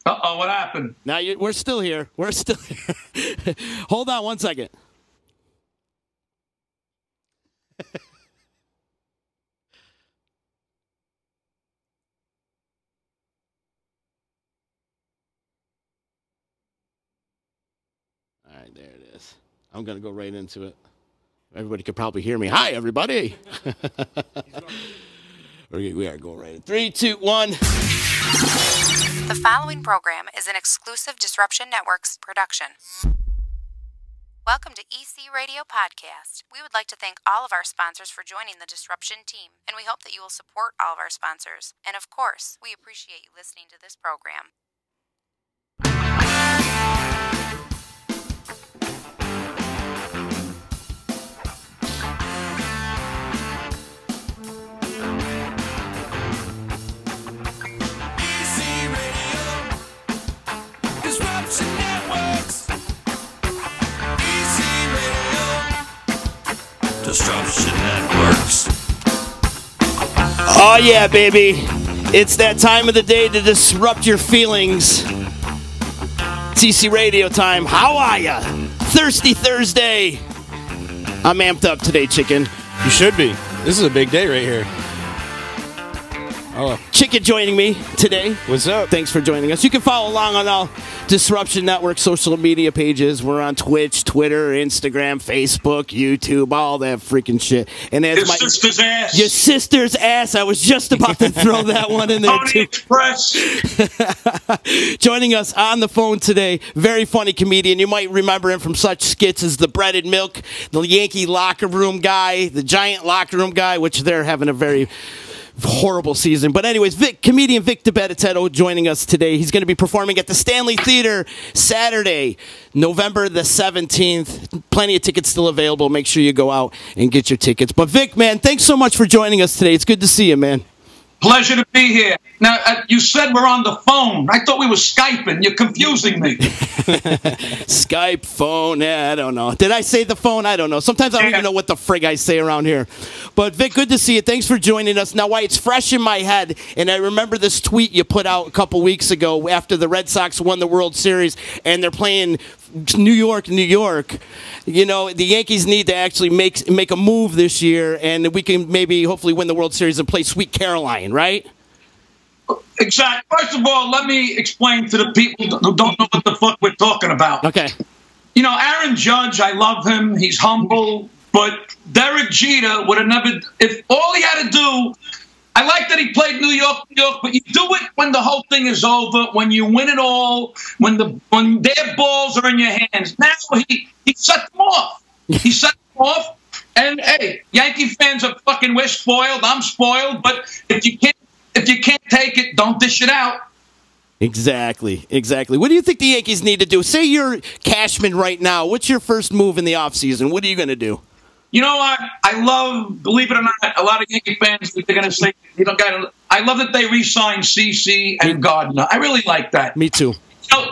Uh-oh, what happened? Now we're still here. We're still here. Hold on one second. All right, there it is. I'm going to go right into it. Everybody could probably hear me. Hi, everybody. We are going right in. 3, 2, 1. The following program is an exclusive Disruption Networks production. Welcome to EC Radio Podcast. We would like to thank all of our sponsors for joining the Disruption team, and we hope that you will support all of our sponsors. And of course, we appreciate you listening to this program. Disruption Networks. Oh, yeah, baby. It's that time of the day to disrupt your feelings. TC Radio time. How are ya? Thirsty Thursday. I'm amped up today, chicken. You should be. This is a big day right here. Oh, Chicken joining me today. what's up? Thanks for joining us. You can follow along on all Disruption Network social media pages. We're on Twitch, Twitter, Instagram, Facebook, YouTube, all that freaking shit. And Your sister's ass. Your sister's ass. I was just about to throw that one in there, Pony too. Express. Joining us on the phone today, very funny comedian. You might remember him from such skits as the Breaded Milk, the Yankee locker room guy, the Giant locker room guy, which they're having a very horrible season. But anyways, comedian Vic Dibitetto joining us today. He's going to be performing at the Stanley Theater Saturday, November the 17th. Plenty of tickets still available. Make sure you go out and get your tickets. But Vic, man, thanks so much for joining us today. It's good to see you, man. Pleasure to be here. Now, you said we're on the phone. I thought we were Skyping. You're confusing me. Skype, phone, I don't know. Did I say the phone? I don't know. Sometimes I don't even know what the frig I say around here. But Vic, good to see you. Thanks for joining us. Now, why it's fresh in my head, and I remember this tweet you put out a couple weeks ago after the Red Sox won the World Series, and they're playing New York. You know, the Yankees need to actually make a move this year, and we can maybe hopefully win the World Series and play Sweet Caroline, right? Exactly. First of all, let me explain to the people who don't know what the fuck we're talking about. Okay. You know, Aaron Judge, I love him. He's humble. But Derek Jeter would have never, if all he had to do, I like that he played New York, but you do it when the whole thing is over, when you win it all, when their balls are in your hands. Now he set them off. He set them off. And, hey, Yankee fans are fucking, we're spoiled. I'm spoiled. But if you can't take it, don't dish it out. Exactly. What do you think the Yankees need to do? Say you're Cashman right now. What's your first move in the offseason? What are you going to do? You know what? I love, believe it or not, a lot of Yankee fans, they're going to say, I love that they re-signed CC and Gardner. I really like that. Me too.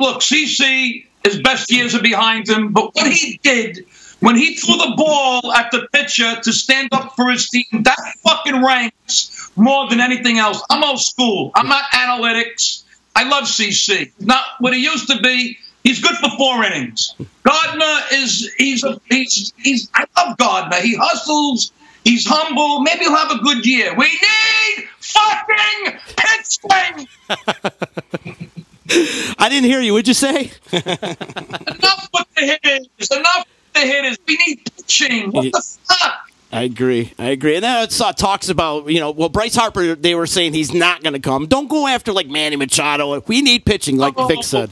Look, CC, his best years are behind him, but what he did when he threw the ball at the pitcher to stand up for his team, that fucking ranks more than anything else. I'm old school. I'm not analytics. I love CC. Not what he used to be. He's good for 4 innings. Gardner I love Gardner. He hustles. He's humble. Maybe he'll have a good year. We need fucking pitching. I didn't hear you. What'd you say? Enough with the hitters. We need pitching. What the fuck? I agree. And then I saw talks about, Bryce Harper, they were saying he's not going to come. Don't go after, like, Manny Machado. We need pitching, like Vic said.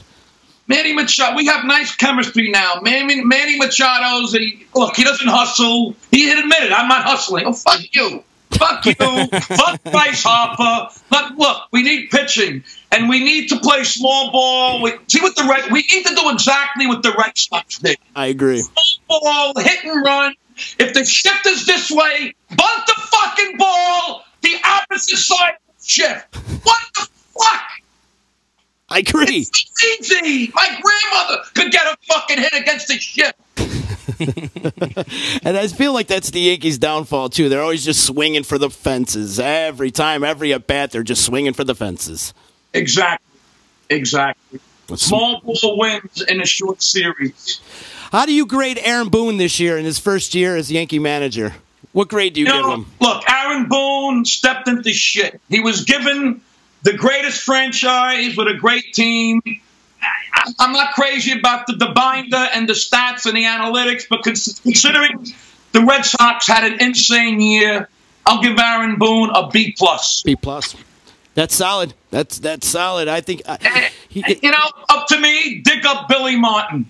Manny Machado, we have nice chemistry now. Manny Machado's, look, he doesn't hustle. He admitted, I'm not hustling. Oh, fuck you. Fuck you. Fuck Bryce Harper. But look, we need pitching. And we need to play small ball. We need to do exactly what the Red Sox did. I agree. Small ball, hit and run. If the shift is this way, bunt the fucking ball the opposite side of the shift. What the fuck? I agree. It's easy. My grandmother could get a fucking hit against the shift. And I feel like that's the Yankees' downfall, too. They're always just swinging for the fences. Every time, every at-bat, they're just swinging for the fences. Exactly. Exactly. Multiple wins in a short series. How do you grade Aaron Boone this year in his first year as Yankee manager? What grade do you give him? Look, Aaron Boone stepped into shit. He was given the greatest franchise with a great team. I'm not crazy about the binder and the stats and the analytics, but considering the Red Sox had an insane year, I'll give Aaron Boone a B+. B+. That's solid. That's solid. I think up to me, dig up Billy Martin.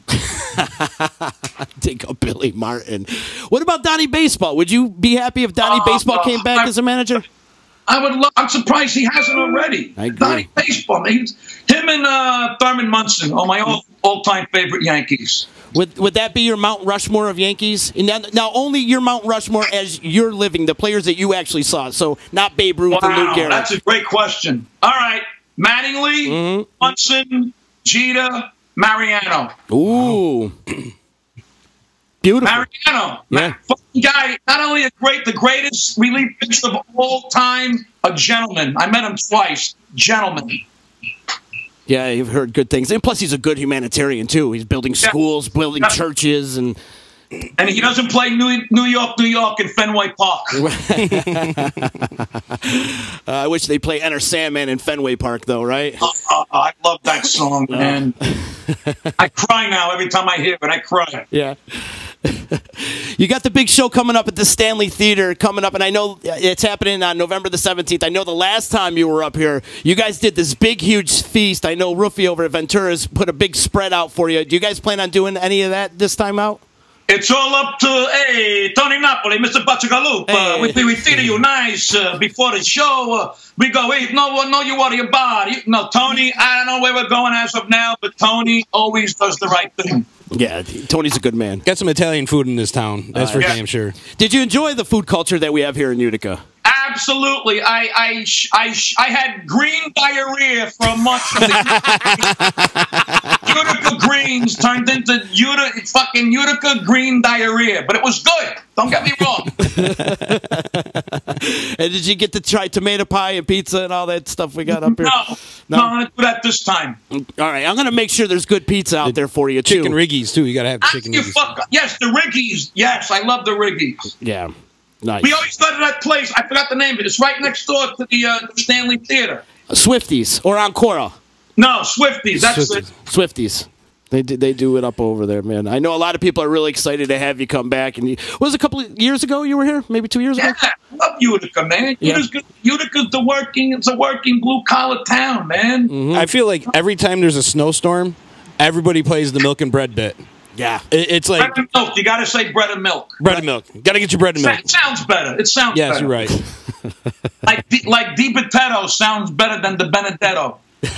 Dig up Billy Martin. What about Donnie Baseball? Would you be happy if Donnie Baseball came back as a manager? I would love. I'm surprised he hasn't already. I agree. Donnie Baseball. Him and Thurman Munson are my all-time favorite Yankees. Would that be your Mount Rushmore of Yankees? Now only your Mount Rushmore as you're living, the players that you actually saw. So not Babe Ruth and Lou Gehrig. That's a great question. All right. Mattingly, Munson, Jeter, Mariano. Ooh. Beautiful. Mariano. Yeah. Guy, not only the greatest relief pitcher of all time, a gentleman. I met him twice. Gentleman. Yeah, you've heard good things. And plus, he's a good humanitarian, too. He's building schools, building churches, and he doesn't play New York in Fenway Park. I wish they play Enter Sandman in Fenway Park, though, right? I love that song, man. I cry now every time I hear it. I cry. Yeah. You got the big show coming up at the Stanley Theater coming up, and I know it's happening on November the 17th. I know the last time you were up here, you guys did this big, huge feast. I know Rufy over at Ventura's put a big spread out for you. Do you guys plan on doing any of that this time out? It's all up to, Tony Napoli, Mr. Bacciagalup. Hey. We treat you nice before the show. We go, hey, no, you worry about it. No, Tony, I don't know where we're going as of now, but Tony always does the right thing. Yeah, Tony's a good man. Got some Italian food in this town. That's for damn sure. Did you enjoy the food culture that we have here in Utica? Absolutely. I had green diarrhea for a month. Utica greens turned into Utica green diarrhea, but it was good. Don't get me wrong. And did you get to try tomato pie and pizza and all that stuff we got up here? No, I'm going to do that this time. All right, I'm going to make sure there's good pizza out there for you, too. Chicken Riggies, too. You got to have chicken Riggies. Yes, the Riggies. Yes, I love the Riggies. Yeah, nice. We always go to that place. I forgot the name of it. It's right next door to the Stanley Theater. Swifties or Ancora? No, Swifties. That's it. Swifties. They do it up over there, man. I know a lot of people are really excited to have you come back. And was it a couple of years ago you were here? Maybe 2 years ago? Yeah, I love Utica, man. Yeah. Utica's it's a working blue-collar town, man. Mm-hmm. I feel like every time there's a snowstorm, everybody plays the milk and bread bit. Yeah. It's like... Bread and milk. You got to say bread and milk. Bread and milk. Got to get your bread and milk. It sounds better. It sounds better. Yes, you're right. Like Dibitetto sounds better than the Benedetto. Is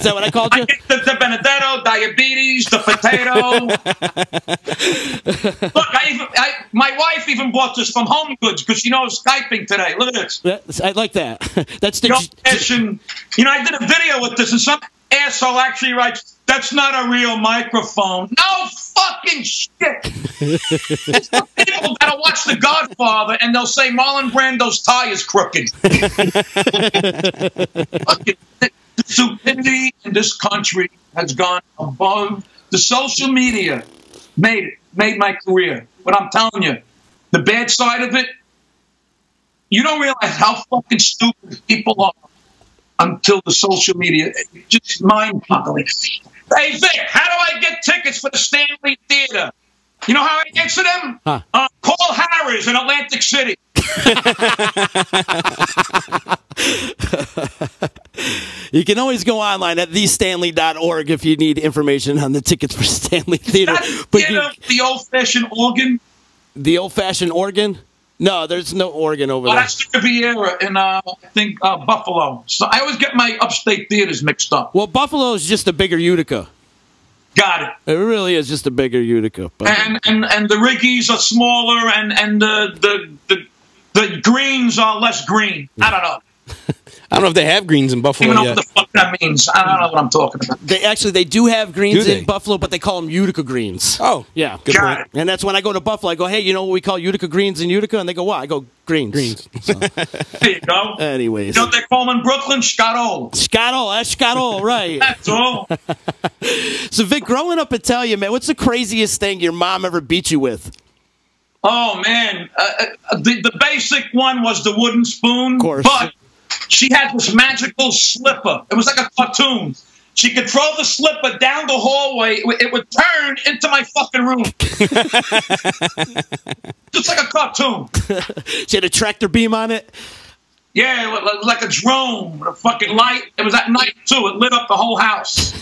that what I called you? I get the Benedetto, diabetes, the potato. Look, my wife even bought this from Home Goods because she knows Skyping today. Look at this. I like that. That's the. I did a video with this, and some asshole actually writes, "That's not a real microphone." No fucking shit. People gotta watch The Godfather, and they'll say Marlon Brando's tie is crooked. Fucking, the stupidity in this country has gone above the social media. Made my career. But I'm telling you, the bad side of it, you don't realize how fucking stupid people are until the social media. It's just mind-boggling. Hey, Vic, how do I get tickets for the Stanley Theater? You know how I get to them? Huh. Call Harris in Atlantic City. You can always go online at thestanley.org if you need information on the tickets for Stanley Theater. The old-fashioned organ? The old-fashioned organ? No, there's no organ over there. That's the Riviera in, I think, Buffalo. So I always get my upstate theaters mixed up. Well, Buffalo is just a bigger Utica. Got it. It really is just a bigger Utica. But and the Riggies are smaller, and the greens are less green. I don't know. I don't know if they have greens in Buffalo I don't yet. know what the fuck that means. I don't know what I'm talking about. They do have greens Do they? in Buffalo, but they call them Utica greens. Oh, yeah. good Got point. it. And that's when I go to Buffalo. I go, hey, you know what we call Utica greens in Utica? And they go, what? I go, greens. Greens. So, There you go. anyways. You know what they call them in Brooklyn? Scotto. Scotto, that's Scotto, right. That's all. So, Vic, growing up Italian, man, what's the craziest thing your mom ever beat you with? Oh, man. The basic one was the wooden spoon. Of course. But she had this magical slipper. It was like a cartoon. She could throw the slipper down the hallway. It would turn into my fucking room. Just like a cartoon. She had a tractor beam on it? Yeah, it was like a drone with a fucking light. It was at night, too. It lit up the whole house.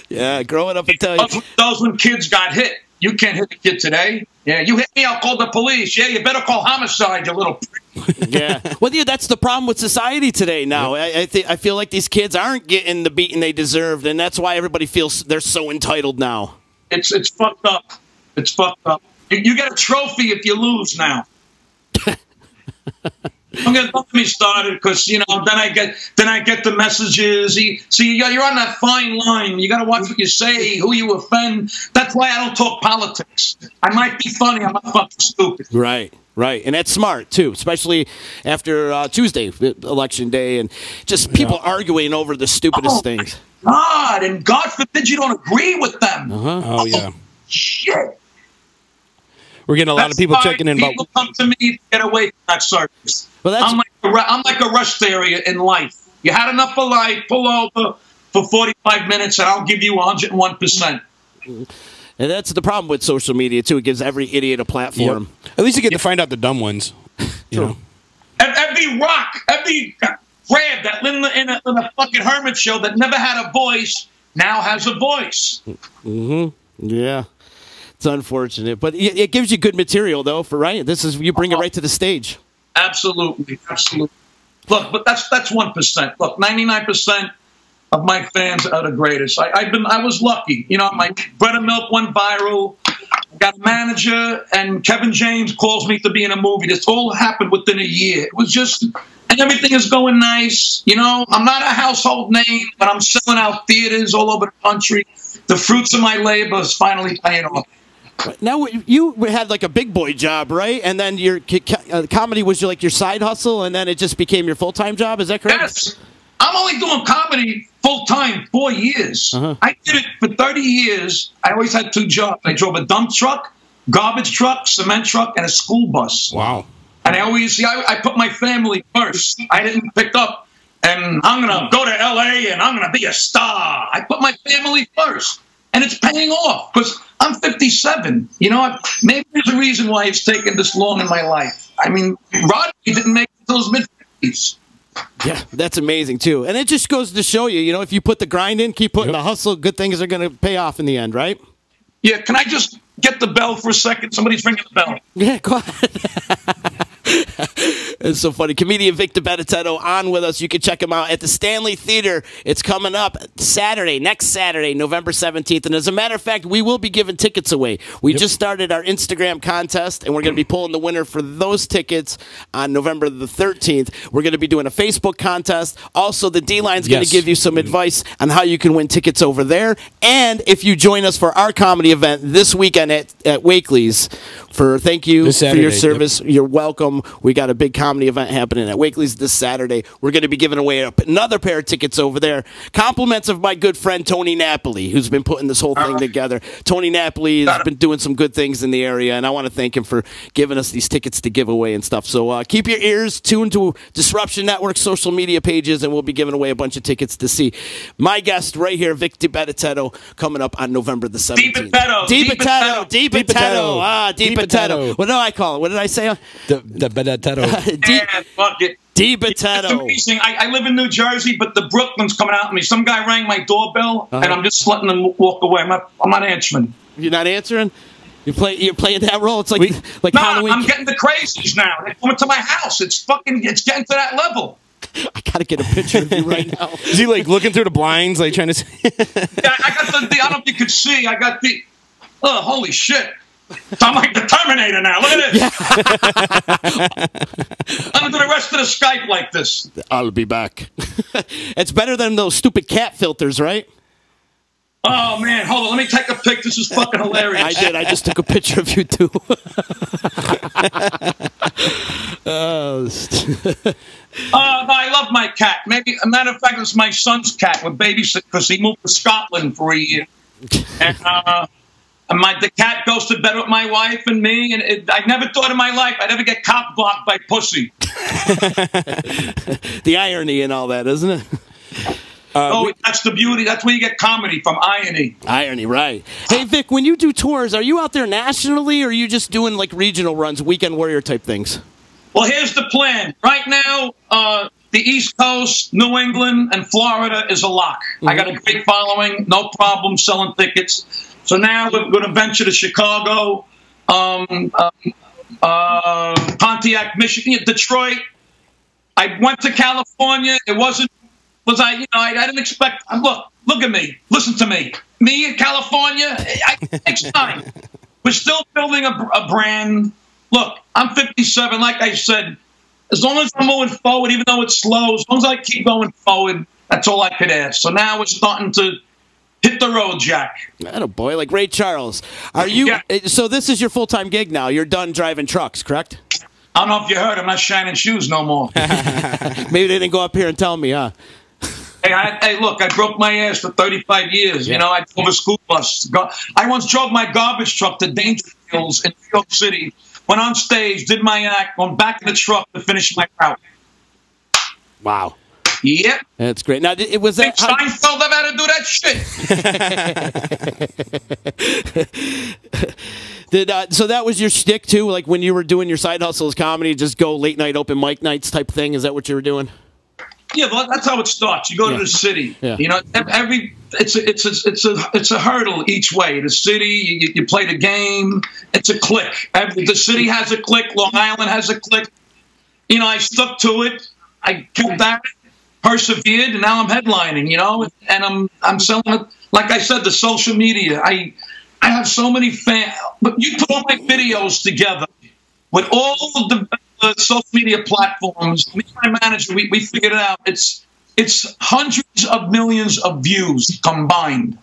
Yeah, growing up Italian. Those when kids got hit. You can't hit a kid today. Yeah, you hit me, I'll call the police. Yeah, you better call homicide, you little prick. Yeah. Well, yeah, that's the problem with society today now. I feel like these kids aren't getting the beating they deserved, and that's why everybody feels they're so entitled now. It's fucked up. It's fucked up. You get a trophy if you lose now. Don't get me started because then I get the messages. See, you're on that fine line. You got to watch what you say, who you offend. That's why I don't talk politics. I might be funny. I'm not fucking stupid. Right. And that's smart, too, especially after Tuesday, Election Day, and just people arguing over the stupidest things. God, and God forbid you don't agree with them. Oh, yeah. Shit. We're getting a lot of people checking in about. People come to me to get away from that circus. Well, that's- I'm like a rest area in life. You had enough of life, pull over for 45 minutes, and I'll give you 101%. And that's the problem with social media, too. It gives every idiot a platform. Yep. At least you get to find out the dumb ones. You know. Every rock, every crab that lived in a fucking hermit show that never had a voice now has a voice. Yeah. It's unfortunate, but it gives you good material, though. Right? You bring it right to the stage. Absolutely. Look, but that's 1%. Look, 99% of my fans are the greatest. I was lucky. My Bread and Milk went viral. Got a manager, and Kevin James calls me to be in a movie. This all happened within a year. It was just, and everything is going nice. I'm not a household name, but I'm selling out theaters all over the country. The fruits of my labor is finally paying off. Now, you had like a big boy job, right? And then your comedy was your side hustle, and then it just became your full-time job. Is that correct? Yes. I'm only doing comedy full-time 4 years. I did it for 30 years. I always had 2 jobs. I drove a dump truck, garbage truck, cement truck, and a school bus. Wow. And I put my family first. I didn't pick up, and I'm going to go to L.A., and I'm going to be a star. I put my family first. And it's paying off because I'm 57. Maybe there's a reason why it's taken this long in my life. I mean, Rodney didn't make it until his mid-50s. Yeah, that's amazing, too. And it just goes to show you, if you put the grind in, keep putting the hustle, good things are going to pay off in the end, right? Yeah, can I just get the bell for a second? Somebody's ringing the bell. Yeah, go ahead. It's so funny. Comedian Vic Dibitetto on with us. You can check him out at the Stanley Theater. It's coming up next Saturday, November 17th. And as a matter of fact, we will be giving tickets away. We just started our Instagram contest, and we're going to be pulling the winner for those tickets on November the 13th. We're going to be doing a Facebook contest. Also, the D-Line's going to give you some advice on how you can win tickets over there. And if you join us for our comedy event this weekend at Wakely's, thank you for your service. You're welcome. We got a big comedy event happening at Wakely's this Saturday. We're going to be giving away another pair of tickets over there. Compliments of my good friend Tony Napoli, who's been putting this whole thing together. Tony Napoli has been doing some good things in the area, and I want to thank him for giving us these tickets to give away and stuff. So keep your ears tuned to Disruption Network's social media pages, and we'll be giving away a bunch of tickets to see my guest right here, Vic Dibitetto, coming up on November the 17th. Dibitetto. Dibitetto. What did I call it? What did I say? Dibitetto. Fuck it. Dibitetto. It's amazing. I live in New Jersey, but the Brooklyn's coming out at me. Some guy rang my doorbell, and I'm just letting them walk away. I'm not answering. You're not answering? You're playing that role? It's like no, Halloween. I'm getting the crazies now. They're coming to my house. It's getting to that level. I gotta get a picture of you right now. Is he looking through the blinds, trying to see? Yeah, I got I don't know if you could see. I got the. Oh, holy shit! So I'm like the Terminator now. Look at this. I'm going to do the rest of the Skype like this. I'll be back. It's better than those stupid cat filters, right? Oh, man. Hold on. Let me take a pic. This is fucking hilarious. I did. I just took a picture of you, too. No, I love my cat. Maybe, a matter of fact, it's my son's cat with babysit because he moved to Scotland for a year. And the cat goes to bed with my wife and me, and I never thought in my life I'd ever get cock blocked by pussy. The irony and all that, isn't it? That's the beauty. That's where you get comedy from, irony. Irony, right. Hey, Vic, when you do tours, are you out there nationally, or are you just doing like regional runs, weekend warrior type things? Well, here's the plan. Right now, the East Coast, New England, and Florida is a lock. I got a great following, no problem selling tickets. So now we're going to venture to Chicago, Pontiac, Michigan, Detroit. I went to California. It wasn't. I didn't expect. Look at me. Listen to me. Me in California. It takes time. We're still building a brand. Look, I'm 57. Like I said, as long as I'm moving forward, even though it's slow, as long as I keep going forward, that's all I could ask. So now we're starting to hit the road, Jack. Atta boy, like Ray Charles. Are you? Yeah. So this is your full-time gig now. You're done driving trucks, correct? I don't know if you heard. I'm not shining shoes no more. Maybe they didn't go up here and tell me, huh? Hey, look, I broke my ass for 35 years. Yeah. You know, I drove a school bus. I once drove my garbage truck to Dangerfields in New York City, went on stage, did my act, went back in the truck to finish my route. Wow. Yep. That's great. Now, it was that... Seinfeld ever had to do that shit. So that was your shtick, too? Like, when you were doing your side hustles comedy, just go late-night open mic nights type thing? Is that what you were doing? Yeah, well, that's how it starts. You go to the city. Yeah. You know, it's a hurdle each way. The city, you play the game. It's a click. The city has a click. Long Island has a click. You know, I stuck to it. I kept at it, persevered, and now I'm headlining. You know, and I'm selling it. Like I said, the social media. I have so many fans. But you put all my videos together with all of the social media platforms. Me and my manager, we figured it out. It's hundreds of millions of views combined.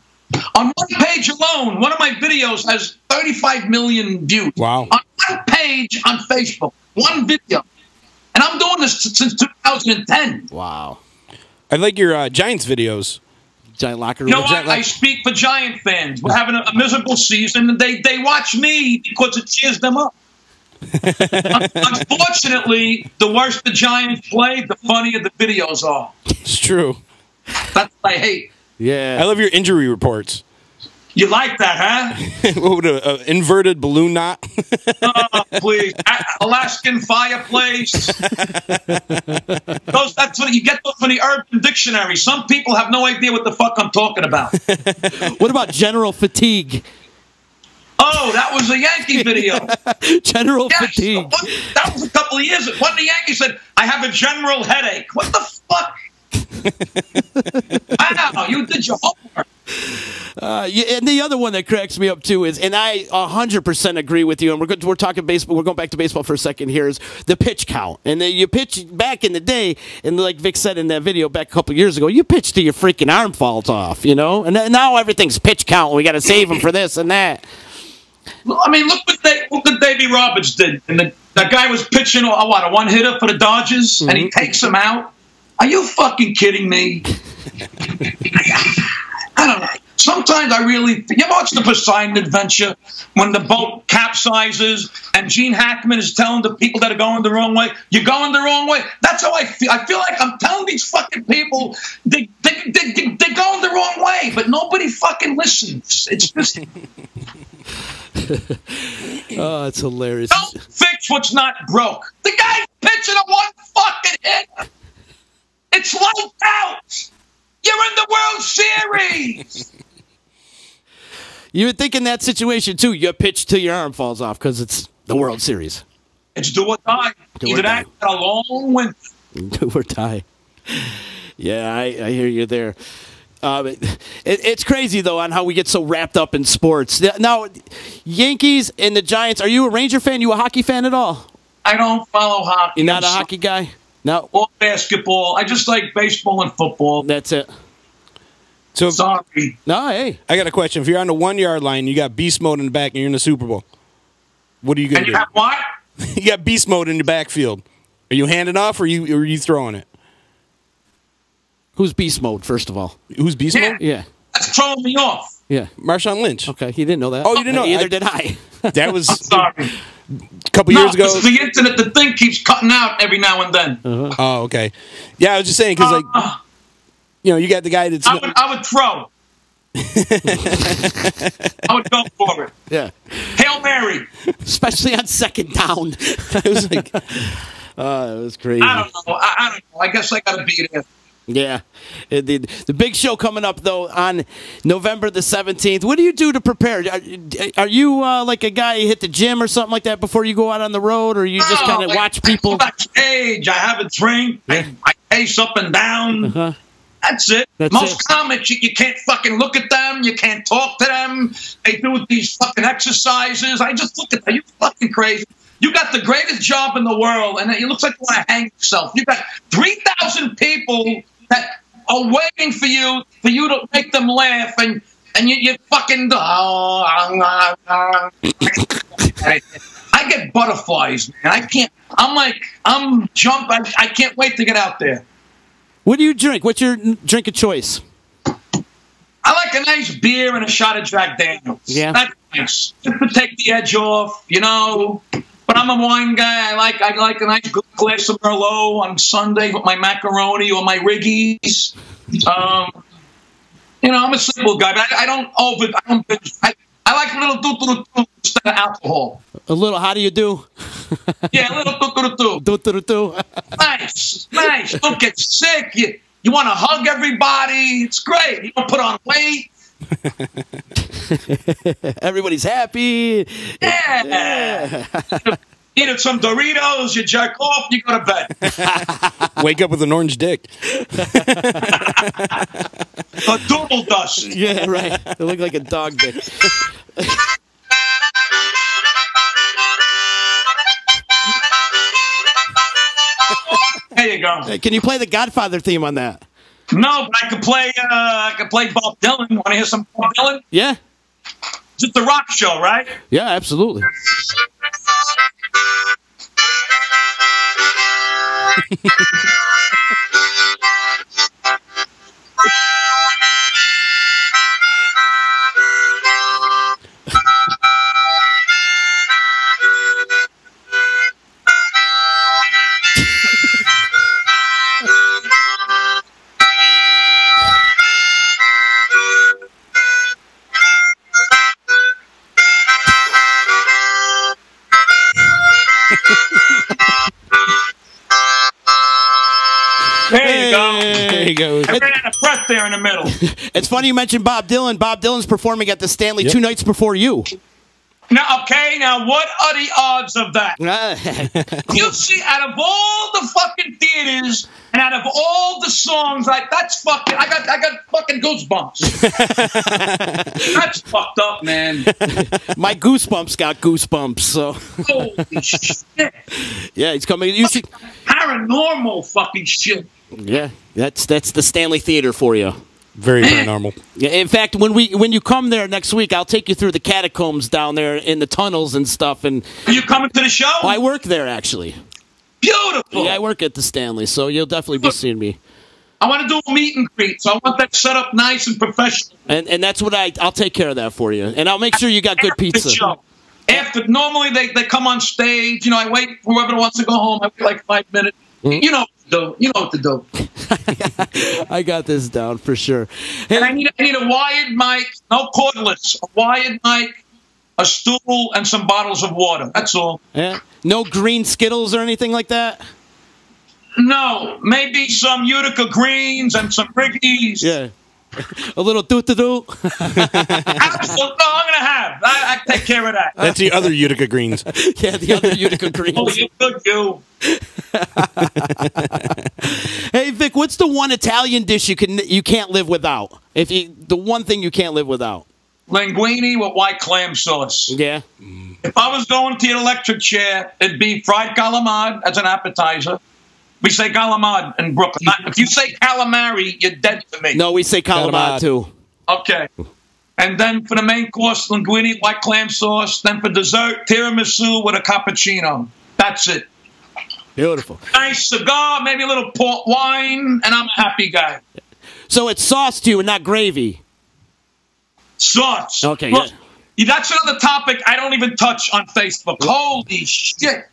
On one page alone, one of my videos has 35 million views. Wow. On one page on Facebook, one video. And I'm doing this since 2010. Wow. I like your Giants videos. Giant locker room. You know what? I speak for Giant fans. We're having a miserable season, and they watch me because it cheers them up. Unfortunately, the worse the Giants play, the funnier the videos are. It's true. That's what I hate. Yeah. I love your injury reports. You like that, huh? What would an inverted balloon knot? Oh, please. Alaskan fireplace. That's what you get those from the Urban Dictionary. Some people have no idea what the fuck I'm talking about. What about general fatigue? Oh, that was a Yankee video. General fatigue. That was a couple of years ago. One of the Yankees said, I have a general headache. What the fuck? Wow, you did your homework. And the other one that cracks me up too is, and I 100% agree with you. And we're talking baseball. We're going back to baseball for a second. Here is the pitch count, and then you pitch back in the day, and like Vic said in that video back a couple of years ago, you pitch till your freaking arm falls off, you know. And now everything's pitch count. We got to save them for this and that. I mean, look what Davey Roberts did, and that guy was pitching a one hitter for the Dodgers, and he takes him out. Are you fucking kidding me? I don't know. Sometimes I really... You ever watch the Poseidon Adventure when the boat capsizes and Gene Hackman is telling the people that are going the wrong way, you're going the wrong way? That's how I feel. I feel like I'm telling these fucking people they're going the wrong way, but nobody fucking listens. It's just... Oh, that's hilarious. Don't fix what's not broke. The guy's pitching a one fucking hit. It's lights out. You're in the World Series. You would think in that situation, too, you pitch till your arm falls off because it's the World Series. It's do or die. Either that or a long winter. Do or die. Yeah, I hear you there. It's crazy, though, on how we get so wrapped up in sports. Now, Yankees and the Giants, are you a Ranger fan? You a hockey fan at all? I don't follow hockey. You're not a hockey guy? No. Or basketball. I just like baseball and football. That's it. So Sorry. No, hey. I got a question. If you're on the 1 yard line, you got beast mode in the back, and you're in the Super Bowl, what are you going And to you do? have what? You got beast mode in the backfield. Are you handing off, or are you throwing it? Who's beast mode, first of all? Who's beast Yeah. mode? Yeah. That's throwing me off. Yeah. Marshawn Lynch. Okay, he didn't know that. Oh, you didn't know? Either did I. That was I'm sorry. a couple years ago. Because the internet, the thing keeps cutting out every now and then. Oh, okay. Yeah, I was just saying because, you got the guy that's. I would throw. I would go for it. Yeah. Hail Mary. Especially on second down. It was like, It was crazy. I don't know. I don't know. I guess I got to be there. Yeah. The big show coming up, though, on November the 17th. What do you do to prepare? Are you like a guy you hit the gym or something like that before you go out on the road, or you just kind of watch people? I go backstage. I have a drink. Yeah. I pace up and down. That's it. Most comics, you can't fucking look at them. You can't talk to them. They do these fucking exercises. I just look at them. You fucking crazy. You got the greatest job in the world, and it looks like you want to hang yourself. You got 3,000 people that are waiting for you to make them laugh, and you fucking. I get butterflies, man. I can't. I'm jump. I can't wait to get out there. What do you drink? What's your drink of choice? I like a nice beer and a shot of Jack Daniels. Yeah. That's nice. Just to take the edge off, But I'm a wine guy. I like a nice good glass of Merlot on Sunday with my macaroni or my Riggies. I'm a simple guy, but I don't I like a little do instead of alcohol. A little, how do you do? Yeah, a little do. Nice. Don't get sick. You want to hug everybody. It's great. You don't put on weight. Everybody's happy. Yeah. Eat some Doritos, you jerk off, you go to bed. Wake up with an orange dick. A doodle dust. Yeah, right. They look like a dog dick. There you go. Hey, can you play the Godfather theme on that? No, but I could play Bob Dylan. Want to hear some Bob Dylan? Yeah. It's the rock show, right? Yeah, absolutely. There you go. There you go. I ran out of breath there in the middle. It's funny you mentioned Bob Dylan. Bob Dylan's performing at the Stanley 2 nights before you. Now what are the odds of that? You see, out of all the fucking theaters and out of all the songs, I got fucking goosebumps. That's fucked up, man. My goosebumps got goosebumps. So Holy shit. yeah, he's coming. You see, Paranormal fucking shit. yeah, that's the Stanley Theater for you. Very paranormal. Yeah, in fact, when you come there next week, I'll take you through the catacombs down there in the tunnels and stuff. And Are you coming to the show? I work there actually. Beautiful. Yeah, I work at the Stanley, so you'll definitely be seeing me. I want to do a meet and greet, so I want that set up nice and professional. And that's what I'll take care of that for you. And I'll make sure you got good After the pizza. show. Normally they come on stage. I wait for whoever wants to go home. I wait like 5 minutes. Mm-hmm. You know what to do. I got this down for sure. Hey, And I need a wired mic, no cordless, a wired mic, a stool, and some bottles of water. That's all. yeah, no green Skittles or anything like that. No, maybe some Utica greens and some Riggies. Yeah, a little doo-doo-doo. Absolutely. No, I'm gonna have. I take care of that. That's the other Utica greens. Yeah, the other Utica greens. Oh, you good, you. Hey Vic, what's the one Italian dish you can't live without? The one thing you can't live without. Linguine with white clam sauce. Yeah. If I was going to the electric chair, it'd be fried calamari as an appetizer. We say calamari in Brooklyn. If you say calamari, you're dead to me. No, we say calamari too. Okay. And then for the main course, linguine, white clam sauce. Then for dessert, tiramisu with a cappuccino. That's it. Beautiful. Nice cigar, maybe a little port wine, and I'm a happy guy. So it's sauce to you and not gravy. Sauce. Okay. Look, that's another topic I don't even touch on Facebook. Holy shit.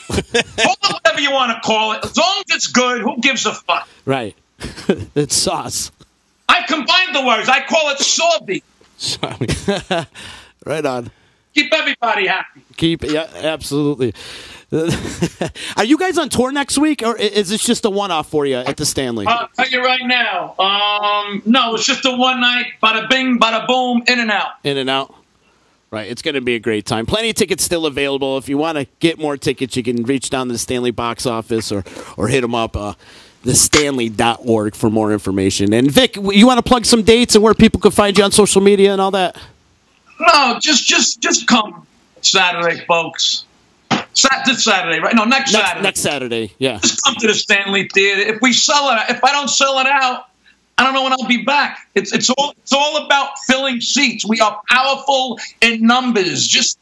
Call it whatever you want to call it. As long as it's good, who gives a fuck? Right. It's sauce. I combine the words. I call it sorby. Right on. Keep everybody happy. Yeah, absolutely. Are you guys on tour next week, or is this just a one-off for you at the Stanley? I'll tell you right now. No, it's just a one night. Bada bing, bada boom, in and out. In and out. Right, it's going to be a great time. Plenty of tickets still available. If you want to get more tickets, you can reach down to the Stanley box office or hit them up, thestanley.org for more information. And Vic, you want to plug some dates and where people can find you on social media and all that? No, just come Saturday, folks. This Saturday, right? No, next Saturday. Next Saturday, yeah. Just come to the Stanley Theater. If I don't sell it out, I don't know when I'll be back. It's all about filling seats. We are powerful in numbers. Just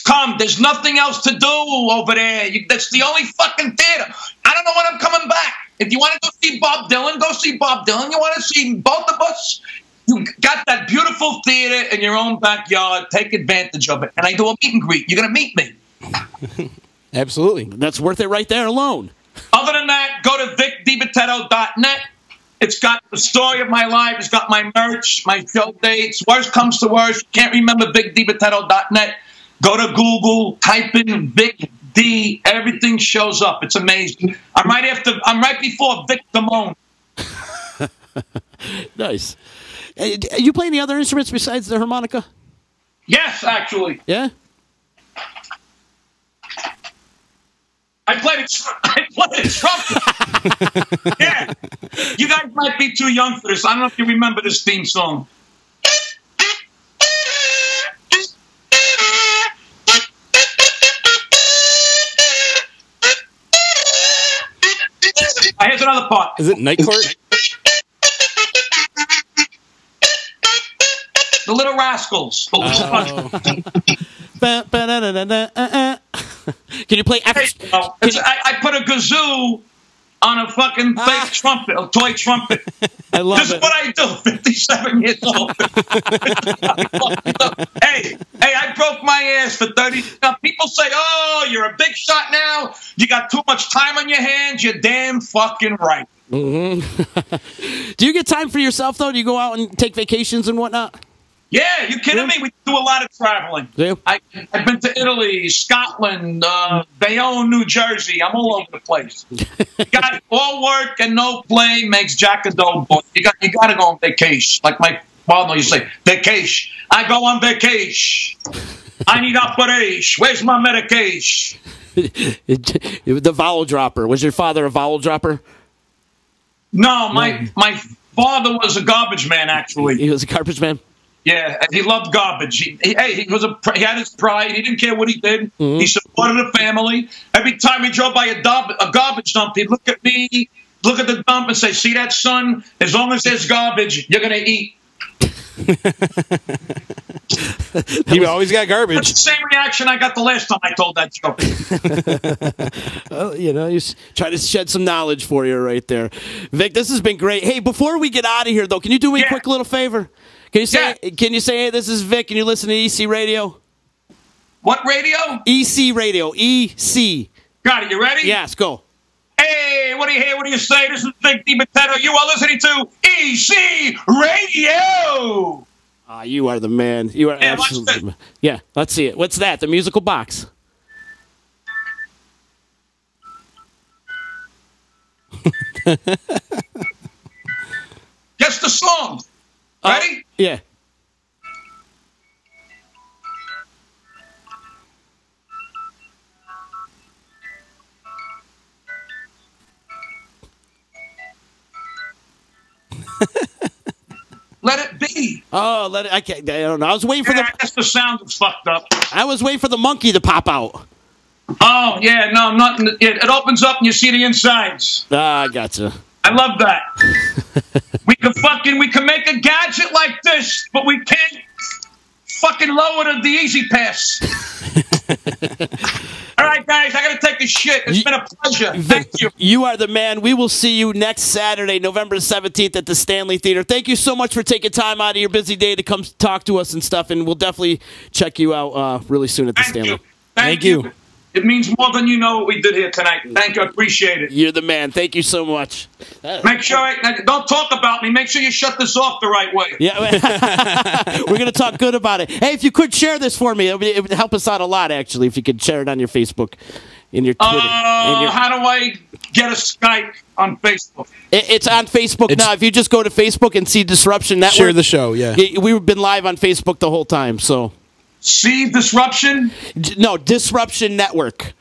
come. There's nothing else to do over there. That's the only fucking theater. I don't know when I'm coming back. If you want to go see Bob Dylan, go see Bob Dylan. You want to see both of us? You got that beautiful theater in your own backyard. Take advantage of it. And I do a meet and greet. You're going to meet me. Absolutely. That's worth it right there alone. Other than that, go to vicdibitetto.net. It's got the story of my life. It's got my merch, my show dates. Worst comes to worst, can't remember vicdibitetto.net. Go to Google, type in Vic D. Everything shows up. It's amazing. I'm right before Vic Damone. Nice. You play any other instruments besides the harmonica? Yes, actually. Yeah? I played a trumpet. Yeah. You guys might be too young for this. I don't know if you remember this theme song. Here's another part. Is it Night Court? The Little Rascals. Can you play? I put a kazoo on a fucking fake trumpet, a toy trumpet. I love this it. This is what I do. 57 years old. hey, I broke my ass for 30. Now people say, "Oh, you're a big shot now. You got too much time on your hands." You're damn fucking right. Mm-hmm. Do you get time for yourself though? Do you go out and take vacations and whatnot? Yeah, you kidding me? We do a lot of traveling. Yeah. I've been to Italy, Scotland, Bayonne, New Jersey. I'm all over the place. Got all work and no play makes Jack a dull boy. You got to go on vacation. Like my father used to say, vacation. I go on vacation. I need operation. Where's my medication? The vowel dropper. Was your father a vowel dropper? No, my father was a garbage man. Actually, he was a garbage man. Yeah, he loved garbage. He had his pride. He didn't care what he did. Mm-hmm. He supported the family. Every time he drove by a garbage dump, he'd look at me, look at the dump, and say, "See that, son? As long as there's garbage, you're gonna eat." He always got garbage. That's the same reaction I got the last time I told that joke. Well, you try to shed some knowledge for you right there, Vic. This has been great. Hey, before we get out of here, though, can you do me a quick little favor? Can you say, hey, this is Vic, and you listen to EC Radio? What radio? EC Radio. EC. Got it. You ready? Yes, go. Hey, what do you hear? What do you say? This is Vic Dibitetto. You are listening to EC Radio. You are the man. You are absolutely the man. Yeah, let's see it. What's that? The musical box. Guess the song. Ready? Yeah. Let Oh, I don't know. I was waiting for I guess the sound was fucked up. I was waiting for the monkey to pop out. Oh, yeah, no, nothing. It opens up and you see the insides. Ah, I gotcha. I love that. we can make a gadget like this, but we can't fucking lower the Easy Pass. All right, guys, I got to take a shit. It's been a pleasure. Thank you. You are the man. We will see you next Saturday, November 17th at the Stanley Theater. Thank you so much for taking time out of your busy day to come talk to us and stuff, and we'll definitely check you out really soon at the Stanley. Thank you. It means more than you know what we did here tonight. Thank you. I appreciate it. You're the man. Thank you so much. Make sure, don't talk about me. Make sure you shut this off the right way. Yeah, we're going to talk good about it. Hey, if you could share this for me, it would help us out a lot, actually, if you could share it on your Facebook, in your Twitter. How do I get a Skype on Facebook? It's on Facebook now. If you just go to Facebook and see Disruption Network. Share the show, yeah. We've been live on Facebook the whole time, so. See Disruption? No, Disruption Network.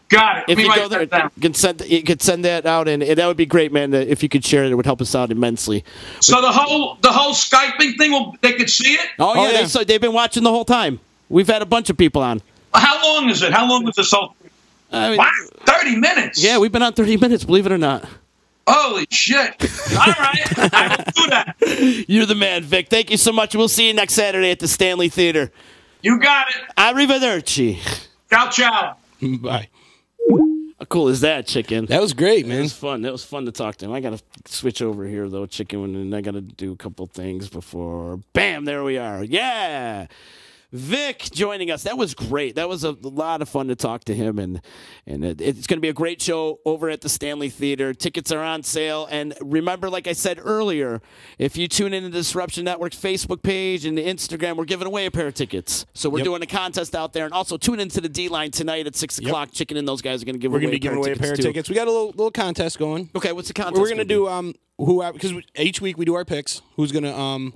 Got it. If you go there, you could send that out, and that would be great, man. If you could share it, it would help us out immensely. So the whole Skyping thing, they could see it? Oh, yeah. They've been watching the whole time. We've had a bunch of people on. How long is it? How long is this whole thing? Wow, 30 minutes? Yeah, we've been on 30 minutes, believe it or not. Holy shit. All right. I will do that. You're the man, Vic. Thank you so much. We'll see you next Saturday at the Stanley Theater. You got it. Arrivederci. Ciao, ciao. Bye. How cool is that, Chicken? That was great, man. It was fun. That was fun to talk to him. I got to switch over here, though, Chicken, and I got to do a couple things before. Bam, there we are. Yeah. Vic joining us. That was great. That was a lot of fun to talk to him, and it's going to be a great show over at the Stanley Theater. Tickets are on sale, and remember, like I said earlier, if you tune in to Disruption Network's Facebook page and the Instagram, we're giving away a pair of tickets. So we're doing a contest out there, and also tune into the D-Line tonight at 6 o'clock. Chicken and those guys are going to give away a pair of tickets. We got a little contest going. Okay, what's the contest? We're going to do because each week we do our picks. Who's going to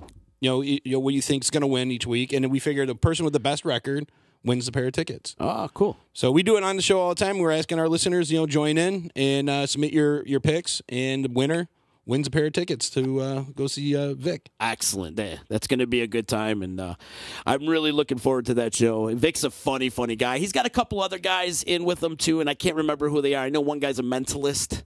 what you think is going to win each week, and then we figure the person with the best record wins the pair of tickets. Oh, cool. So we do it on the show all the time. We're asking our listeners, join in and submit your picks, and the winner wins a pair of tickets to go see Vic. Excellent. That's going to be a good time, and I'm really looking forward to that show. Vic's a funny guy. He's got a couple other guys in with him, too, and I can't remember who they are. I know one guy's a mentalist.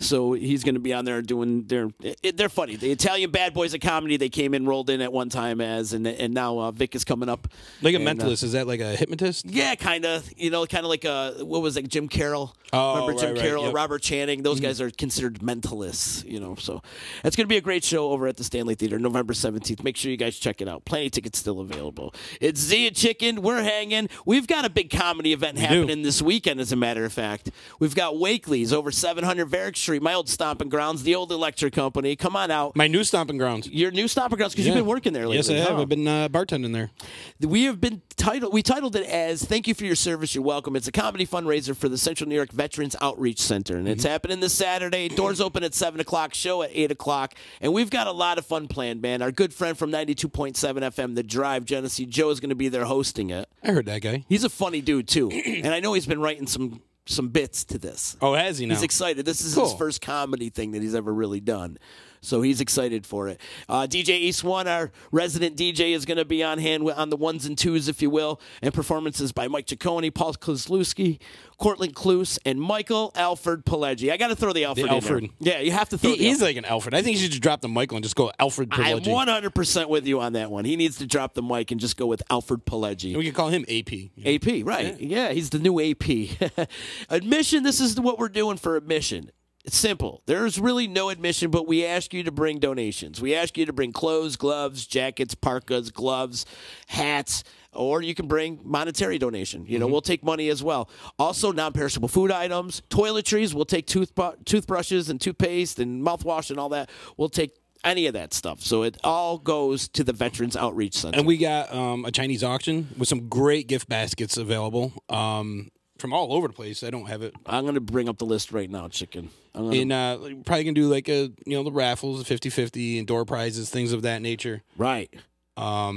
So he's going to be on there doing they're funny. The Italian Bad Boys of Comedy, they came in, rolled in at one time and now Vic is coming up. Like a mentalist, is that like a hypnotist? Yeah, kind of. Kind of like what was it, Jim Carroll? Oh, remember Jim Carroll or Robert Channing? Those Mm-hmm. guys are considered mentalists, So it's going to be a great show over at the Stanley Theater, November 17th. Make sure you guys check it out. Plenty of tickets still available. It's Zia Chicken. We're hanging. We've got a big comedy event happening this weekend, as a matter of fact. We've got Wakely's over 700 Varick Street, my old stomping grounds, the old electric company. Come on out. My new stomping grounds. Your new stomping grounds, because you've been working there lately. Yes, I have. I've been bartending there. We titled it as "Thank You for Your Service, You're Welcome." It's a comedy fundraiser for the Central New York Veterans Outreach Center, and it's happening this Saturday. Doors open at 7 o'clock, show at 8 o'clock, and we've got a lot of fun planned, man. Our good friend from 92.7 FM, The Drive, Genesee Joe, is going to be there hosting it. I heard that guy. He's a funny dude, too, and I know he's been writing some bits to this. Oh, has he now? He's excited. This is his first comedy thing that he's ever really done. So he's excited for it. DJ East One, our resident DJ, is going to be on hand on the ones and twos, if you will, and performances by Mike Ciccone, Paul Kozlowski, Cortland Kluse, and Michael Alfred Pileggi. I got to throw the Alfred in there. Yeah, you have to throw He's like an Alfred. I think you should just drop the Michael and just go Alfred Pileggi. I'm 100% with you on that one. He needs to drop the mic and just go with Alfred Pileggi. We can call him AP. AP, right. Yeah, he's the new AP. Admission, this is what we're doing for admission. It's simple. There's really no admission, but we ask you to bring donations. We ask you to bring clothes, gloves, jackets, parkas, gloves, hats, or you can bring monetary donation. We'll take money as well. Also, non-perishable food items, toiletries. We'll take toothbrushes and toothpaste and mouthwash and all that. We'll take any of that stuff. So it all goes to the Veterans Outreach Center. And we got a Chinese auction with some great gift baskets available. From all over the place. I don't have it. I'm going to bring up the list right now, Chicken. And probably going to do like the raffles, 50-50, and door prizes, things of that nature. Right. A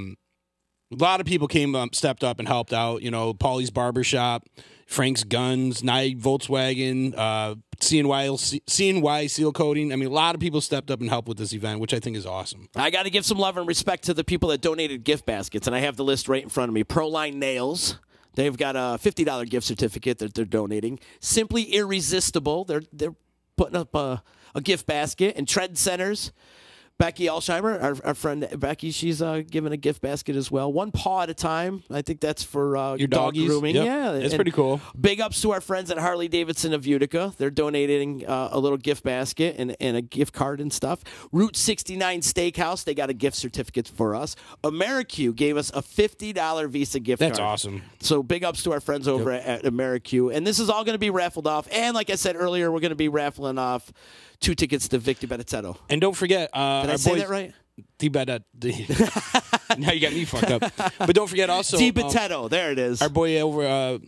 lot of people stepped up and helped out. Paulie's Barbershop, Frank's Guns, NYE Volkswagen, CNY Seal Coating. I mean, a lot of people stepped up and helped with this event, which I think is awesome. I got to give some love and respect to the people that donated gift baskets, and I have the list right in front of me. Proline Nails. They've got a $50 gift certificate that they're donating. Simply Irresistible. They're putting up a gift basket. And Trend Centers. Becky Alsheimer, our friend Becky, she's giving a gift basket as well. One paw at a time. I think that's for your dog doggies. grooming. Yep. Yeah, it's pretty cool. Big ups to our friends at Harley Davidson of Utica. They're donating a little gift basket and a gift card and stuff. Route 69 Steakhouse, they got a gift certificate for us. AmeriQ gave us a $50 Visa gift card. That's awesome. So big ups to our friends over at AmeriQ. And this is all going to be raffled off. And like I said earlier, we're going to be raffling off 2 tickets to Vic Dibitetto. And don't forget, Did I say that right? Now you got me fucked up. But don't forget also Dibitetto. There it is. Our boy over